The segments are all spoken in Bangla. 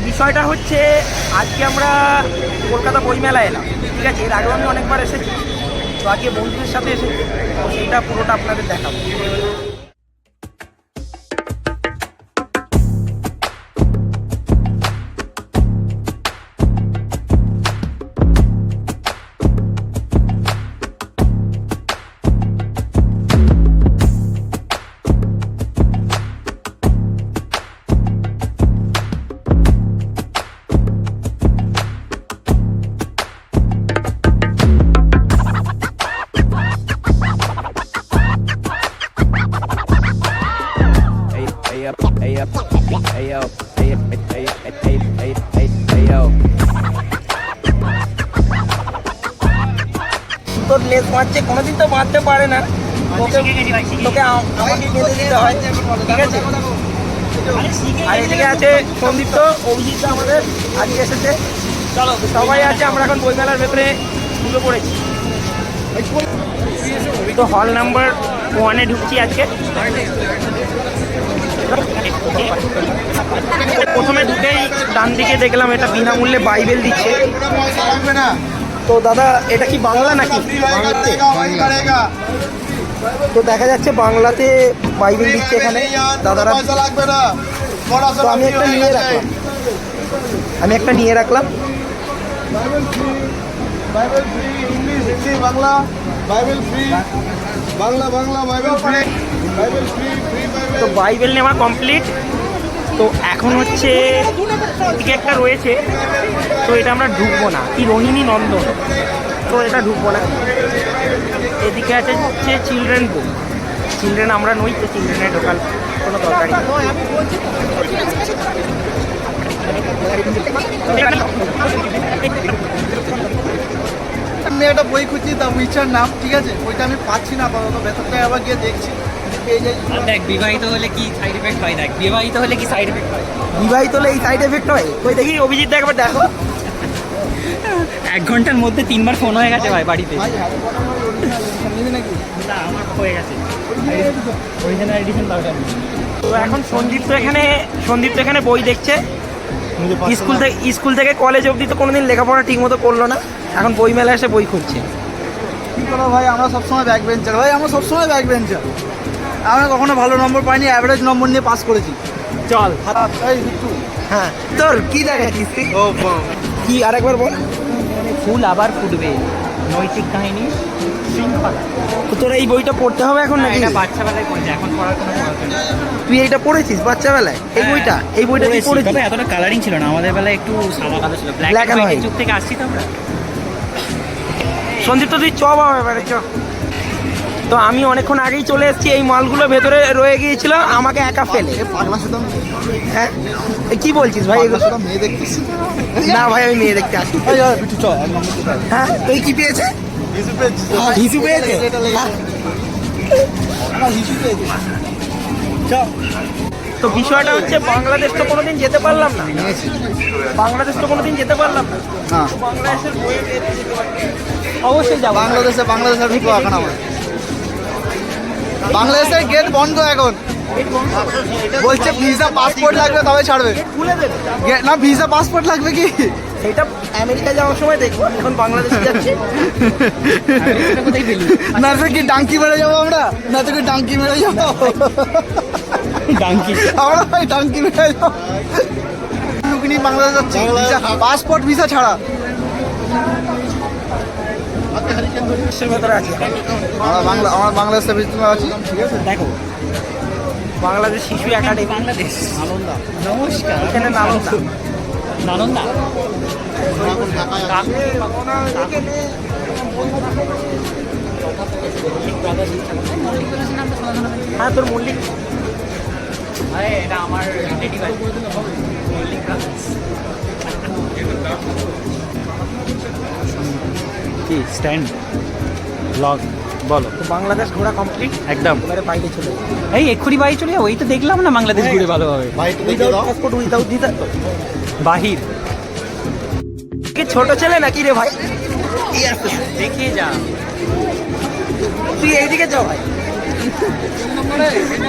বিষয়টা হচ্ছে আজকে আমরা কলকাতা বইমেলা এলাম, ঠিক আছে। এর আগেও আমি অনেকবার এসেছি, তো আজকে বন্ধুদের সাথে এসেছি, তো সেইটা পুরোটা আপনাদের দেখাবো। তোর লেজ বাঁধছে, কোনোদিন তো বাঁধতে পারে না, তোকে আমাকে বেঁধে দিতে হয়, ঠিক আছে। আর এদিকে আছে সন্দীপ্ত, অভিজিৎ আমাদের আজকে এসেছে, চলো সবাই আছে। আমরা এখন বইমেলার ভেতরে ঢুকে পড়েছি। তো হল নাম্বার 1-এ ঢুকছি আজকে। প্রথমে ঢুকেই ডান দিকে দেখলাম এটা বিনামূল্যে বাইবেল দিচ্ছে। তো দাদা এটা কি বাংলা নাকি? তো দেখা যাচ্ছে বাংলাতে বাইবেল দিচ্ছে এখানে দাদারা। তো আমি একটা নিয়ে রাখলাম। তো বাইবেল নেওয়া কমপ্লিট। তো এখন হচ্ছে এদিকে একটা রয়েছে, তো এটা আমরা ঢুকবো না, কি রোহিণী নন্দন, তো এটা ঢুকবো না। এদিকে আছে হচ্ছে চিলড্রেন বুক, চিলড্রেন আমরা নই, তো চিলড্রেনে ঢোকার কোনো দরকারই নেই। আমি একটা বই খুঁজছি, দ্য উইচার নাম, ঠিক আছে। ওইটা আমি পাচ্ছি না আপাতত, ভেতরটা আবার গিয়ে দেখছি। দেখ বিবাহিত হলে কি সাইড এফেক্ট হয়, দেখ বিবাহিত হলে কি সাইড এফেক্ট হয়, বিবাহিত হলে এই সাইড এফেক্ট হয়। ওই দেখি অভিজিৎ দা একবার দেখো। 1 ঘন্টার মধ্যে 3বার ফোন হয়ে গেছে ভাই বাড়িতে। নাকি না আমার হয়ে গেছে, অরিজিনাল এডিশন দরকার নেই। তো এখন সন্দীপ তো এখানে বই দেখছে। স্কুল থেকে কলেজ অবধি তো কোনোদিন লেখাপড়া ঠিক মতো করলো না, এখন বই মেলা এসে বই খুঁজছে। কী করো ভাই, আমরা সবসময় ব্যাক বেঞ্চার ভাই, আমরা সবসময় ব্যাক বেঞ্চার। আমরা কখনো ভালো নম্বর পাইনি, অ্যাভারেজ নম্বর নিয়ে পাস করেছি। চল একটু হ্যাঁ, তোর কি দেখাচ্ছিস তুই? কি আরেকবার বল। ফুল আবার ফুটবে, নৈতিক কাহিনী শৃঙ্খলা। তো তোর এই বইটা পড়তে হবে এখন নাকি? এটা বাচ্চাবেলায় পড়েছি, এখন পড়ার কোনো প্রয়োজন নেই। তুই এইটা পড়েছিস বাচ্চাবেলায়? এই বইটা তুই পড়েছিস? তবে এতটা কালারিং ছিল না, আমাদের বেলায় একটু সাদা কালো ছিল, ব্ল্যাক এন্ড হোয়াইট যুগ থেকে আসছি তো আমরা। সন্দীপ তো তুই চ বাবা এবারে চ। তো আমি অনেকক্ষণ আগেই চলে এসেছি, এই মালগুলো ভেতরে রয়ে গিয়েছিল আমাকে একা ফেলে। পাগলা শুধু হ্যাঁ কি বলছিস ভাই এগুলো? মেয়ে দেখতেছি না ভাই আমি মেয়ে দেখতে আসি। হ্যাঁ তুই কি পেয়েছে? হিসু পেয়েছে। তো বিষয়টা হচ্ছে বাংলাদেশ তো কোনোদিন যেতে পারলাম না, বাংলাদেশের বইয়ের অবশ্যই যাবো। বাংলাদেশের ঢুকবো এখন আমরা। বাংলাদেশের গেট বন্ধ এখন, বলছে ভিসা পাসপোর্ট লাগবে তবে ছাড়বে। খুলে দেবে না ভিসা পাসপোর্ট লাগবে কি? সেটা আমেরিকা যাওয়ার সময় দেখবো, এখন বাংলাদেশে যাচ্ছি। না তো কি ডাঙ্কি মেরে যাবো আমরা, না তো কি ডাঙ্কি মেরে যাবো, আমরা ভাই ডাঙ্কি মেরে যাবো। লুকিনি বাংলাদেশ যাচ্ছি, পাসপোর্ট ভিসা ছাড়া। ভেতরে আছি আমরা বাংলাদেশের ভিতরে আছি, ঠিক আছে। দেখো বাংলাদেশ শিশু একাডেমি, বাংলাদেশ নালন্দা। নমস্কার, এখানে নালন্দা। নালন্দা হ্যাঁ তোর মল্লিক। আরে এটা আমার রেডি ভাই মল্লিক কি স্ট্যান্ড ব্লগ বলো। তো বাংলাদেশ ঘোরা কমপ্লিট একদম, এবারে বাইরে চলে যাবো। এই এক্ষুনি বাড়ি চলে যাবো, এই তো দেখলাম না বাংলাদেশ ঘুরে ভালোভাবে। পাসপোর্ট উইদাউট দিতে বাহির কি ছোট ছেলে নাকি রে ভাই? দেখে যা, তুই এইদিকে যাও ভাই,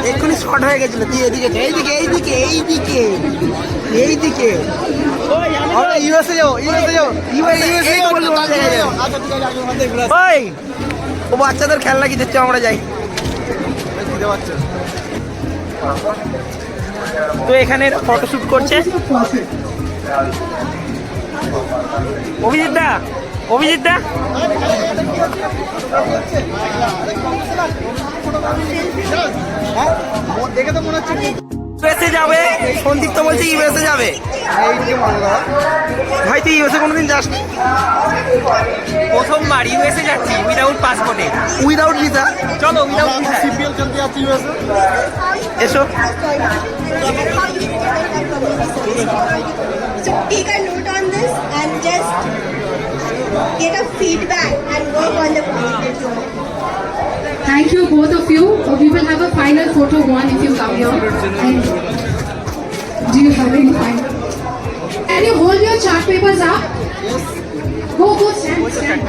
এক্ষুনি শর্ট হয়ে গেছিল। তুই এইদিকে এইদিকে এইদিকে এইদিকে এই দিকে আমরা ইউএসএ যাবো ইউএসএ যাবো ইউএসএ বলবো আচ্ছা ঠিক আছে ওই ও বাচ্চাদের খেলনা কি দিচ্ছে আমরা যাই দিতে পারছো তো এখানে ফটোশুট করছে অভিজিৎ দা দেখে তো মনে হচ্ছে ইউএসএ যাবে সন্দীপ তো বলছে ইউএসএ যাবে এইদিকে মারো দাদা ভাই তুই ইউএসএ কোনোদিন যাসনি প্রথমবার ইউএসএ যাচ্ছি উইদাউট পাসপোর্টে। উইদাউট ভিসা চলো উইদাউট ভিসা। সিপিএল খেলতে যাচ্ছি ইউএসএ এসো So take a note on this and just get a feedback and work on the positive. Thank you, both of you. We will have a final photo one if you come here. And do you have any final? Can you hold your chart papers up? Yes. Go, stand.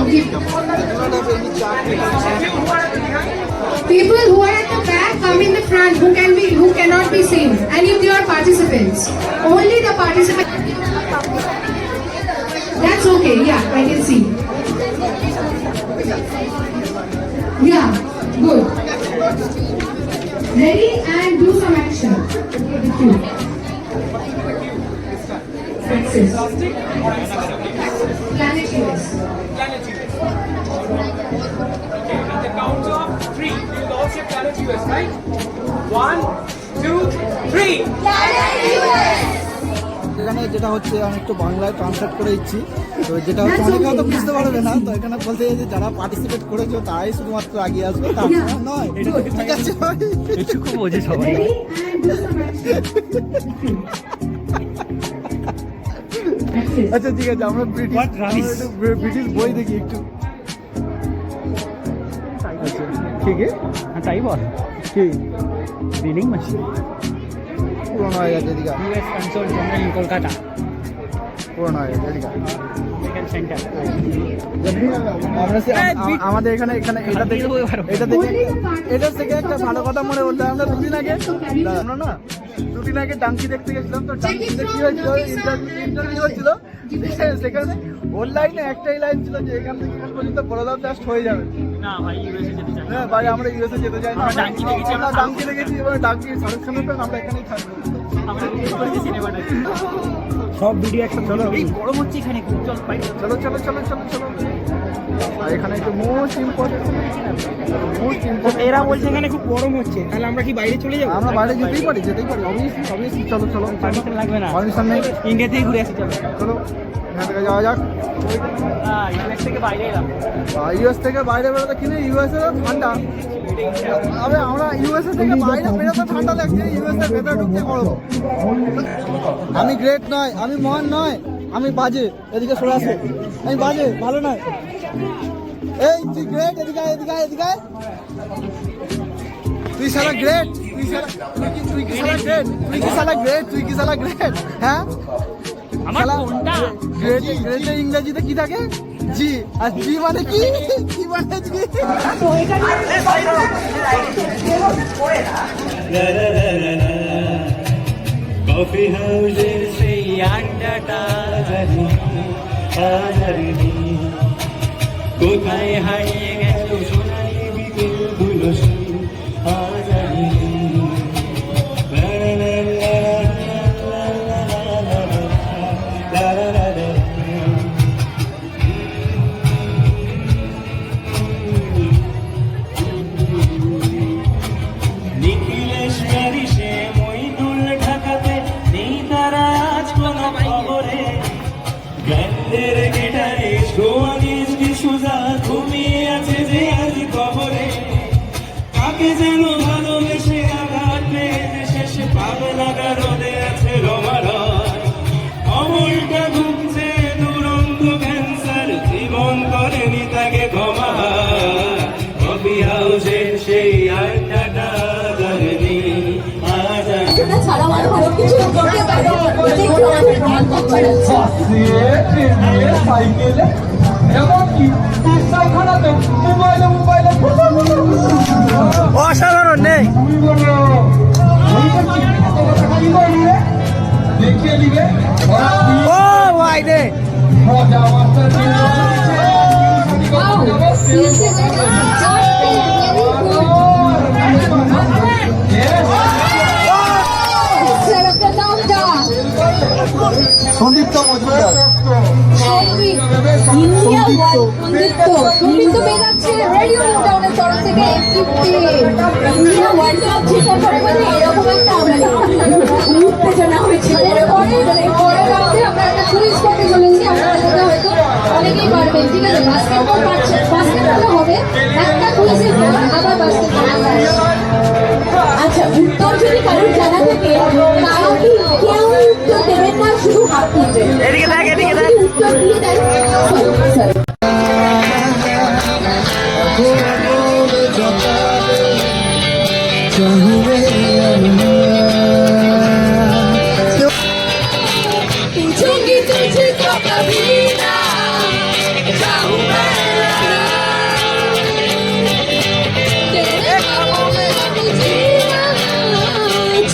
Okay. People who are at the back come in the front who cannot be seen. Any of your participants. Only the participants. That's okay, yeah, I can see. Yeah, good. Ready and do some action. Axis. Planet US. At the count of 3, we will all say Planet US, right? 1, 2, 3. এখানে যেটা হচ্ছে আমি একটু বাংলায় ট্রান্সলেট করে দিচ্ছি তো যেটা হচ্ছে অনেকে হয়তো বুঝতে পারবে না তো এখানে বলতে চাই যে যারা পার্টিসিপেট করেছো তারাই শুধুমাত্র আগিয়ে আসবে তা নয় ঠিক আছে এটুকু বোঝে সবাই। Ready and do some action. Axis. আচ্ছা ঠিক আছে আমরা ব্রিটিশ বই দেখি একটু আচ্ছা ঠিক আছে তাই বল কি রিডিং মেশিন পুরোনো হয়ে গেছে এদিকে US console general in Kolkata পুরোনো হয়ে গেছে এদিকে মেডিকেল সেন্টার। আমরা আমাদের এখানে এটা থেকে এটা থেকে একটা ভালো কথা মনে বলতে আমরা দুদিন আগে আমরা না দুদিন আগে ডাঙ্কি দেখতে গেছিলাম তো ডাঙ্কিতে কি হয়েছিল ইন্টারভিউ হচ্ছিল সেখানে অনলাইনে একটাই লাইন ছিল যে এখান থেকে এখান পর্যন্ত বড়দাম জাস্ট হয়ে যাবে না ভাই ইউএসএ যেতে চাই। হ্যাঁ ভাই আমরা ইউএসএ যেতে চাই না আমরা ডাঙ্কিতে গেছি, আমরা ডাঙ্কিতে গেছি এবার ডাঙ্কি শাহরুখ খানের ফ্যান আমরা এখানেই থাকবো আমরা করেছি সিনেমাটা। সব ভিডিও একসাথে চলো এই গরম হচ্ছে এখানে খুব চল ভাই। চলো চলো চলো চলো চলো আর এখানে একটু মোস্ট ইম্পর্টেন্ট এরা বলছে এখানে খুব গরম হচ্ছে তাহলে আমরা কি বাইরে চলে যাবো আমরা বাইরে যেতেই পারি অবভিয়াসলি চলো চলো পারমিশন লাগবে না, পারমিশন নেই ইন্ডিয়া থেকে ঘুরে আসি চলো। চলো এখান থেকে যাওয়া যাক ইউএস থেকে বাইরে এলাম। ইউএস থেকে বাইরে বেরোতে কিনে ইউএসএ ঠান্ডা আরে আমরা ইউএসএ থেকে বাইরে বেরোতে ঠান্ডা লাগছে ইউএসএ ভেতরে ঢুকতে গরম আমি গ্রেট নয় আমি মহান নয় আমি বাজে এদিকে সরে আসো আমি বাজে ভালো নয় এই তুই গ্রেট এদিকে এদিকে তুই সারা গ্রেট তুই কি সারা গ্রেট হ্যাঁ আমার ফোনটা গ্রেট ইংরেজিতে কি থাকে জি আর জি মানে কি মানে জি কফি হাউসের সেই আড্ডাটা কোথায় হারিয়ে গেল সোনালি বিকেলগুলো যেন ভালোবেসে আঘাত পেয়ে শেষে পাবে লাগা রোদে আছে রমারয় অমলটা ঘুমছে দুরন্ত ক্যান্সার জীবন করেনি তাকে ক্ষমা কফি হাউসের সেই আড্ডাটা জানি আজ ছাড়া আমার ভালো কিছু করতে পারো সাইকেলে এমনকি সাইখানাতে মোবাইলে অসাধারণ নেই দেখিয়ে দিবে ও ভাই রে মজা মাস্টার সন্দীপ্ত মজুমদার সন্দীপ্ত পেয়ে যাচ্ছে রেডিও টাউনের তরফ থেকে ইন্ডিয়া ওয়ার্ল্ড কাপ জেতার পরে মানে এরকম একটা উত্তেজনা হয়েছে পরের রাউন্ডে আমরা একটা কুইজ করতে চলেছি আপনারা সেটা হয়তো অনেকেই পারবেন ঠিক আছে বাস্কেটবল হবে একটা কুইজের পর আবার বাস্কেটবল আচ্ছা উত্তর যদি কারোর জানা থাকে তাও কি কেউ উত্তর দেবেন না শুধু হাত তুলবেন এদিকে দেখ এদিকে দেখ উত্তর দিয়ে দেন স্যার पूछूंगी तुझको कभी ना चाहूं मैं तेरे ख्वाबों में अब जीना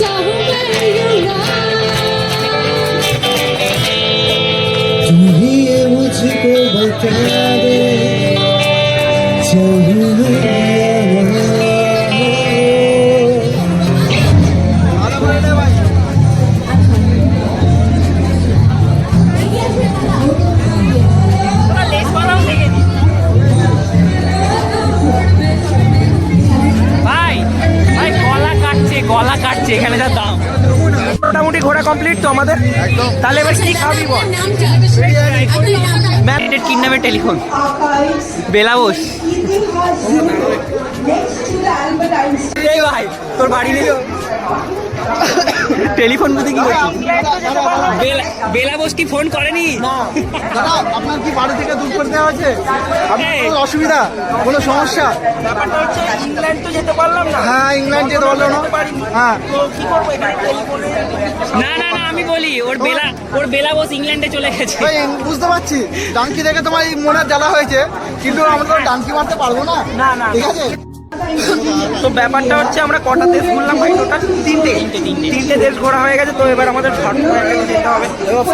चाहूं मैं यूं ना तू ही ये मुझको बता दे ভাই ভাই গলা কাটছে এখানে যা দাম মোটামুটি ঘোরা কমপ্লিট তো আমাদের তাহলে এবার কি খাবি বল ম্যাপটেড কিডন্যাপের টেলিফোন বেলা বোস এই ভাই তোর বাড়ি নেই টেলিফোন বুঝে কি করছিস বেলা বোস কি ফোন করেনি দাদা আপনার কি বাড়ি থেকে দূর করে দেওয়া হয়েছে আপনার কোনো অসুবিধা কোনো সমস্যা ব্যাপারটা হচ্ছে ইংল্যান্ড তো যেতে পারলাম না হ্যাঁ ইংল্যান্ড যেতে পারলো না হ্যাঁ তো কি করবো এখানে টেলিফোনে না আমি বলি ওর বেলা বোস ইংল্যান্ডে চলে গেছে ভাই বুঝতে পারছি ডাঙ্কি দেখে তোমার এই মনে জ্বালা হয়েছে কিন্তু আমরা তো ডাঙ্কি মারতে পারবো না না, না। ঠিক আছে তো ব্যাপারটা হচ্ছে আমরা কটা দেশ ঘুরলাম ভাই টোটাল তিনটে দেশ ঘোরা হয়ে গেছে তো এবার আমাদের ভারত যেতে হবে এবার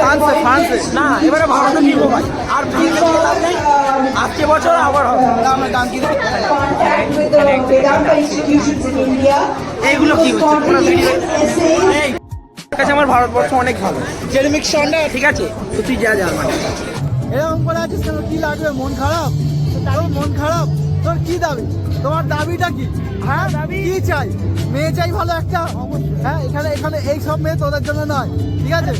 ফ্রান্সে না এবারে ভারতে নিবো ভাই আর ফ্রান্সে খেলা নেই আজকে বছর আবার হবে আমরা ডাঙ্কি with the Vedanta institutions in India. এইগুলো কি হচ্ছে পুরো ভিডিও Essays. এই কাছে আমার ভারতবর্ষ অনেক ভালো জেরেমিক সন্ডা ঠিক আছে তো তুই যা মানে এরকম করে আছিস কেন কি লাগবে মন খারাপ তোর মন খারাপ তোর কি দাবি তোমার দাবিটা কি হ্যাঁ দাবি কি চাই মেয়ে চাই ভালো একটা হ্যাঁ এখানে এই সব মেয়ে তোদের জন্য নয় ঠিক আছে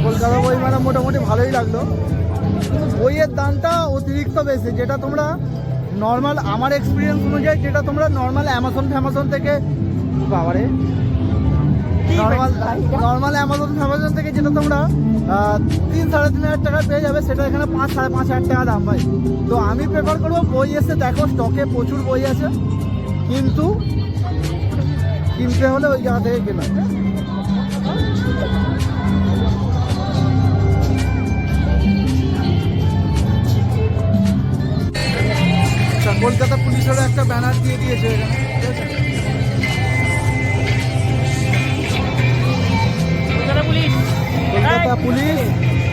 কলকাতা বই মানে মোটামুটি ভালোই লাগলো বইয়ের দামটা অতিরিক্ত বেশি যেটা তোমরা নর্মাল আমার এক্সপিরিয়েন্স অনুযায়ী যেটা তোমরা নর্মাল অ্যামাজন থেকে বাবারে নর্মাল অ্যামাজন থেকে যেটা তোমরা 3-3.5 টাকা পেয়ে যাবে সেটা এখানে 5-5.5 টাকা দাম ভাই তো আমি প্রেফার করবো বই এসে দেখো স্টকে প্রচুর বই আছে কিন্তু কিনতে হলে ওই জায়গা থেকে কেনা কলকাতা পুলিশেরও একটা ব্যানার দিয়ে দিয়েছে এখানে ঠিক আছে Kolkata police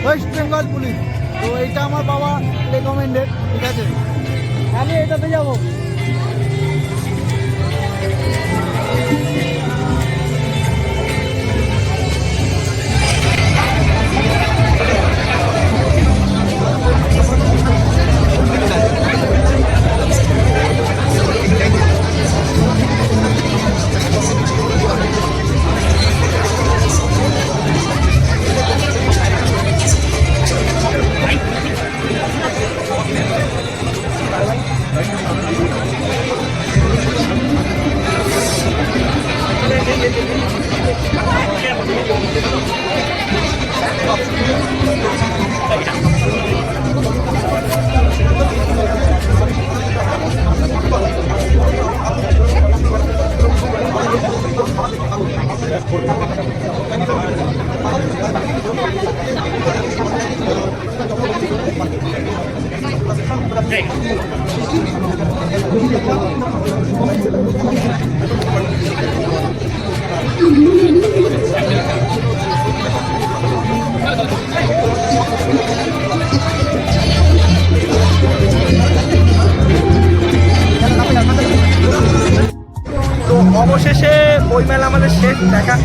West Bengal police তো এটা আমার বাবা রেকমেন্ডেড ঠিক আছে আমি এটাতে যাবো অবশেষে বইমেলা আমাদের শেষ দেখা,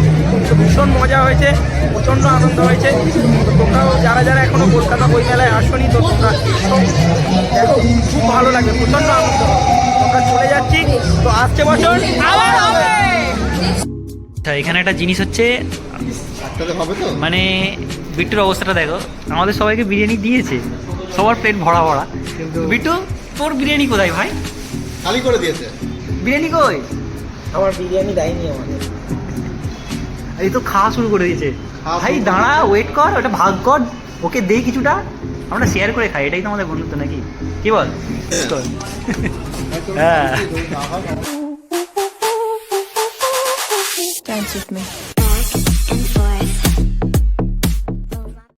তো ভীষণ মজা হয়েছে, প্রচণ্ড আনন্দ হয়েছে। তো তোমরাও যারা যারা এখনো কলকাতা বইমেলায় আসোনি, তো তোমরা দেখো, খুব ভালো লাগবে, প্রচণ্ড আনন্দ হবে। তোমরা চলে যাচ্ছি, তো আসছে বছর আবার হবে। আচ্ছা, এখানে একটা জিনিস হচ্ছে, মানে বিট্টুর অবস্থাটা দেখো, আমাদের সবাইকে বিরিয়ানি দিয়েছে, সবার প্লেট ভরা ভরা, বিট্টু তোর বিরিয়ানি কোথায় ভাই? খালি করে দিয়েছে। বিরিয়ানি কই? আমার বিরিয়ানি দেয়নি আমাদের। এই তো খাওয়া শুরু করে দিয়েছে। খাওয়া ভাই শুরু দাঁড়া, ওয়েট কর, ওটা ভাগ কর, ওকে দে কিছুটা, আমরা শেয়ার করে খাই, এটাই তো আমাদের বন্ধুত্ব নাকি, কি বল? হ্যাঁ। Dance with me.